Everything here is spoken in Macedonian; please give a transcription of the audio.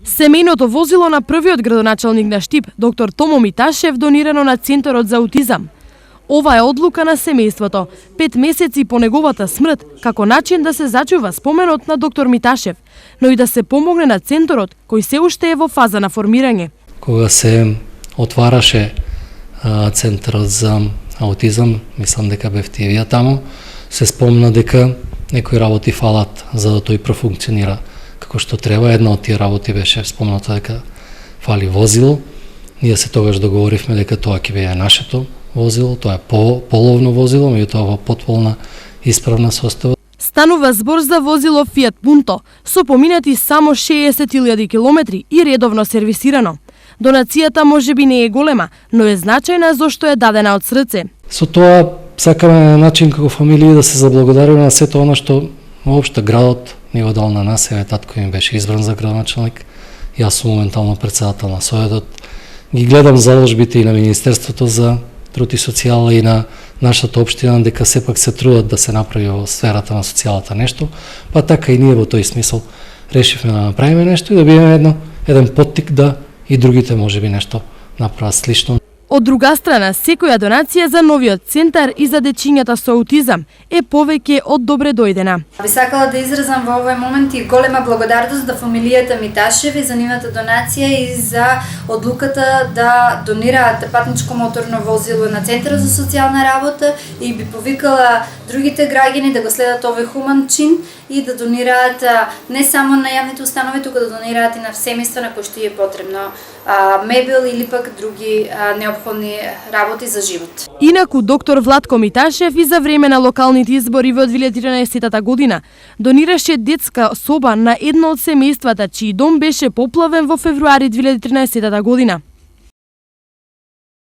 Семејното возило на првиот градоначалник на Штип, доктор Томо Миташев, донирано на Центарот за аутизам. Ова е одлука на семејството, 5 месеци по неговата смрт, како начин да се зачува споменот на доктор Миташев, но и да се помогне на Центарот, кој се уште е во фаза на формирање. Кога се отвараше Центарот за аутизам, мислам дека бевте и вие таму, се спомна дека некои работи фалат за да тој профункционира како што треба. Една од тие работи беше спомната дека фали возило. Ние се тогаш договоривме дека тоа ќе биде нашето возило, тоа е половно возило, меѓутоа во потполна исправна состава. Станува збор за возило Fiat Punto, со поминати само 60.000 километри и редовно сервисирано. Донацијата можеби не е голема, но е значајна зашто е дадена од срце. Со тоа сакаме на начин како фамилија да се заблагодариме на сето она што воопшто градот ни го дал на нас. Еве татко ми беше избран за градоначалник, јас сум моментално председател на Советот. Ги гледам заложбите и на Министерството за труд и социјала и на нашата општина дека сепак се трудат да се направи во сферата на социјалата нешто, па така и ние во тој смисол решивме да направиме нешто и да бидеме еден поттик да и другите можеби нешто направат слично. Од друга страна, секоја донација за новиот центар и за дечињата со аутизам е повеќе од добре дојдена. Би сакала да изразам во овој момент и голема благодарност до фамилијата Миташеви за нивната донација и за одлуката да донираат патничко моторно возило на Центарот за социјална работа, и би повикала другите граѓани да го следат овој хуман чин и да донираат не само на јавните установи, туку да донираат и на семејства на кои што е потребно мебел или пак други неопходни работи за живот. Инаку доктор Владко Миташев и за време на локалните избори во 2013 година донираше детска соба на едно од семејствата чиј дом беше поплавен во февруари 2013 година.